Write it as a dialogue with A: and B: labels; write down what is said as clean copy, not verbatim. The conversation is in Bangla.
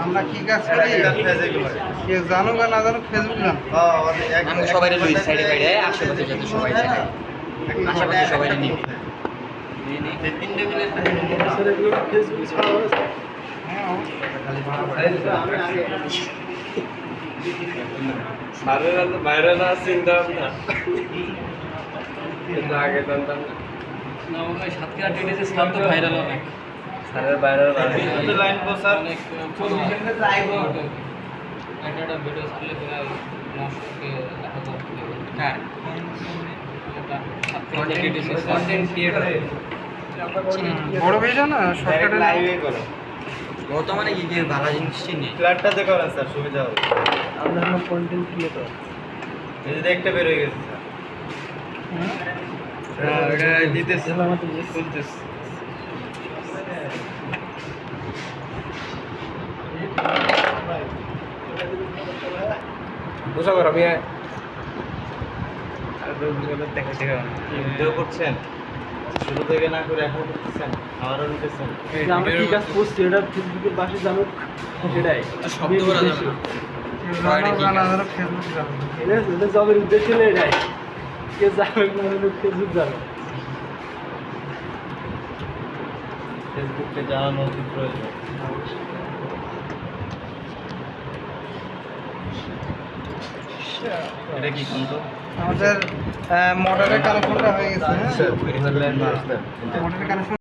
A: আমরা কি কাজ করি কেউ জানুক আর না জানুক ফেসবুক না
B: আমি সবাই লই সাইডে সাইডে আশেপাশে যাতে সবাই থাকে আশেপাশে সবাই নিবি
C: ভাইরাল না চিন্তা ভাবনা আগে জানতাম না
B: সাতক্ষীরা টেনেছে সাত তো ভাইরাল অনেক
C: স্যারের ভাইরাল
A: লাইন স্যার
B: অনেক পজিশনে লাইভ একটা ভিডিও ছাড়লে প্রায় 900 হ্যাঁ কন্টেন্ট ক্রিয়েটর
A: বড় ভিডিও না শর্টকাটে
C: লাইভে করো
B: বর্তমানে কি কি ভালো জিনিস চিনি
C: ফ্ল্যাটটাতে করেন স্যার সুবিধা হবে
A: আমরা এখন কন্টেন্ট ক্রিয়েটর
C: এই যে দেখতে বের হয়ে গেছে স্যার
A: হ্যাঁ এটা দিতেছে আমাদের চলতেছে
C: বুঝা করো আমি দেখা দেখা ভিডিও করছেন শুরু থেকে না করে এখন করতেছেন আবারও নিতেছেন
A: আমরা কি কাজ করছি এটা ফেসবুকের পাশে জানুক সেটাই
B: শব্দ করা যাবে না
A: ফেসবুক যাবে এটা জবের উদ্দেশ্য হলো এটাই কে যাবে না ফেসবুক যাবে
C: ফেসবুককে জানানো অতি প্রয়োজন এটা কি কোনটা
A: আমাদের মোটরের কানেকশনটা হয়ে গেছে হ্যাঁ
C: মোটরের
A: মোটরের কানেকশন